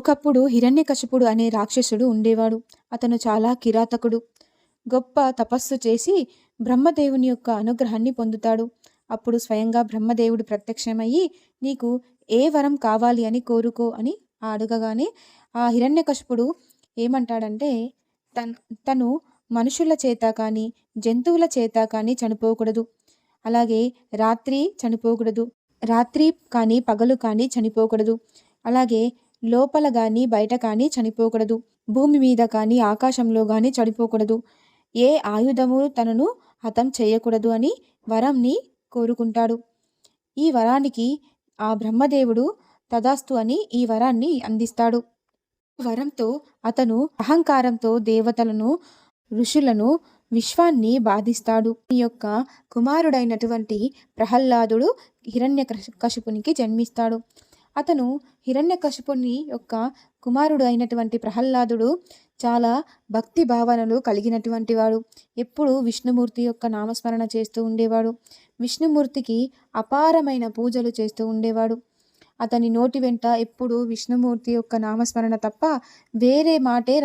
ఒకప్పుడు హిరణ్యకశిపుడు అనే రాక్షసుడు ఉండేవాడు. అతను చాలా కిరాతకుడు. గొప్ప తపస్సు చేసి బ్రహ్మదేవుని యొక్క అనుగ్రహాన్ని పొందుతాడు. అప్పుడు స్వయంగా బ్రహ్మదేవుడు ప్రత్యక్షమయ్యి నీకు ఏ వరం కావాలి అని కోరుకో అని అడగగానే ఆ హిరణ్యకశిపుడు ఏమంటాడంటే తను మనుషుల చేత కానీ జంతువుల చేత కానీ చనిపోకూడదు. అలాగే రాత్రి కానీ పగలు కానీ చనిపోకూడదు. అలాగే లోపల కానీ బయట కానీ చనిపోకూడదు. భూమి మీద కానీ ఆకాశంలో కానీ చనిపోకూడదు. ఏ ఆయుధము తనను హతం చేయకూడదు అని వరంని కోరుకుంటాడు. ఈ వరానికి ఆ బ్రహ్మదేవుడు తదాస్తు అని ఈ వరాన్ని అందిస్తాడు. వరంతో అతను అహంకారంతో దేవతలను, ఋషులను, విశ్వాన్ని బాధిస్తాడు. ఈ యొక్క కుమారుడైనటువంటి ప్రహ్లాదుడు హిరణ్యకశిపునికి జన్మిస్తాడు. అతను హిరణ్యకశిపుని యొక్క కుమారుడు అయినటువంటి ప్రహ్లాదుడు చాలా భక్తి భావనలు కలిగినటువంటి వాడు. ఎప్పుడు విష్ణుమూర్తి యొక్క నామస్మరణ చేస్తూ ఉండేవాడు. విష్ణుమూర్తికి అపారమైన పూజలు చేస్తూ ఉండేవాడు. అతని నోటి వెంట ఎప్పుడు విష్ణుమూర్తి యొక్క నామస్మరణ తప్ప వేరే మాటే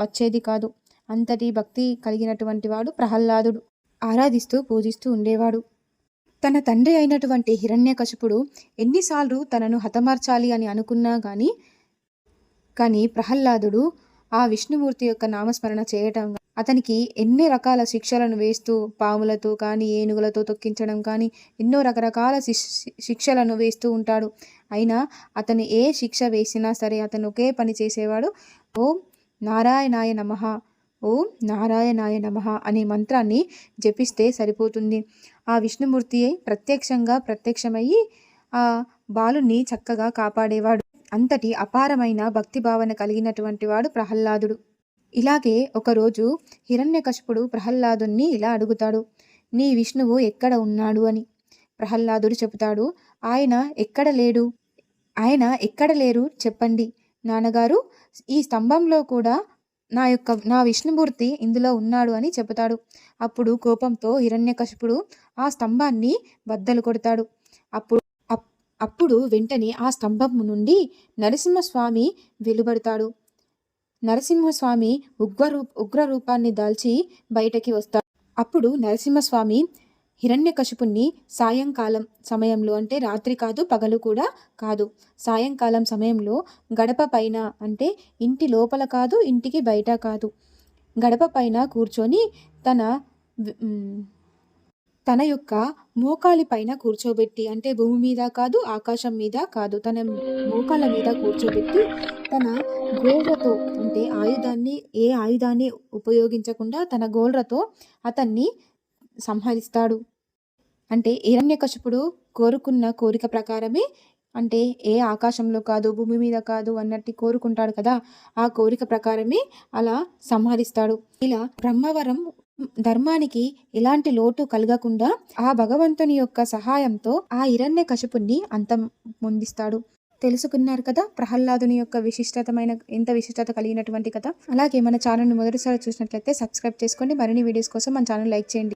వచ్చేది కాదు. అంతటి భక్తి కలిగినటువంటి వాడు ప్రహ్లాదుడు. ఆరాధిస్తూ పూజిస్తూ ఉండేవాడు. తన తండ్రి అయినటువంటి హిరణ్యకశిపుడు ఎన్నిసార్లు తనను హతమార్చాలి అని అనుకున్నా కానీ ప్రహ్లాదుడు ఆ విష్ణుమూర్తి యొక్క నామస్మరణ చేయటం, అతనికి ఎన్ని రకాల శిక్షలను వేస్తూ పాములతో కానీ ఏనుగులతో తొక్కించడం కానీ ఎన్నో రకరకాల శిక్షలను వేస్తూ ఉంటాడు. అయినా అతను ఏ శిక్ష వేసినా సరే అతను ఒకే పని చేసేవాడు. ఓం నారాయణాయ నమః, ఓం నారాయణాయ నమః అనే మంత్రాన్ని జపిస్తే సరిపోతుంది. ఆ విష్ణుమూర్తి ప్రత్యక్షమయ్యి ఆ బాలుని చక్కగా కాపాడేవాడు. అంతటి అపారమైన భక్తి భావన కలిగినటువంటి వాడు ప్రహ్లాదుడు. ఇలాగే ఒకరోజు హిరణ్యకశిపుడు ప్రహ్లాదుని ఇలా అడుగుతాడు, నీ విష్ణువు ఎక్కడ ఉన్నాడు అని. ప్రహ్లాదుడు చెబుతాడు, ఆయన ఎక్కడ లేరు చెప్పండి నాన్నగారు, ఈ స్తంభంలో కూడా నా విష్ణుమూర్తి ఇందులో ఉన్నాడు అని చెబుతాడు. అప్పుడు కోపంతో హిరణ్యకశిపుడు ఆ స్తంభాన్ని బద్దలు కొడతాడు. అప్పుడు వెంటనే ఆ స్తంభం నుండి నరసింహస్వామి వెలువడతాడు. నరసింహస్వామి ఉగ్ర రూపాన్ని దాల్చి బయటకి వస్తాడు. అప్పుడు నరసింహస్వామి హిరణ్యకశిపుణ్ణి సాయంకాలం సమయంలో, అంటే రాత్రి కాదు పగలు కూడా కాదు, సాయంకాలం సమయంలో గడప పైన, అంటే ఇంటి లోపల కాదు ఇంటికి బయట కాదు, గడప పైన కూర్చొని తన యొక్క మోకాలి పైన కూర్చోబెట్టి, అంటే భూమి మీద కాదు ఆకాశం మీద కాదు, తన మోకాల మీద కూర్చోబెట్టి తన గోళ్లతో, అంటే ఏ ఆయుధాన్ని ఉపయోగించకుండా తన గోళ్లతో అతన్ని సంహరిస్తాడు. అంటే హిరణ్యకశిపుడు కోరుకున్న కోరిక ప్రకారమే, అంటే ఏ ఆకాశంలో కాదు భూమి మీద కాదు అన్నట్టు కోరుకుంటాడు కదా, ఆ కోరిక ప్రకారమే అలా సంహరిస్తాడు. ఇలా బ్రహ్మవరం ధర్మానికి ఎలాంటి లోటు కలగకుండా ఆ భగవంతుని యొక్క సహాయంతో ఆ హిరణ్యకశిపుణ్ణి అంతమొందిస్తాడు. తెలుసుకున్నారు కదా ప్రహ్లాదుని యొక్క ఎంత విశిష్టత కలిగినటువంటి కథ. అలాగే మన ఛానల్ని మొదటిసారి చూసినట్లయితే సబ్స్క్రైబ్ చేసుకోండి. మరిన్ని వీడియోస్ కోసం మన ఛానల్ లైక్ చేయండి.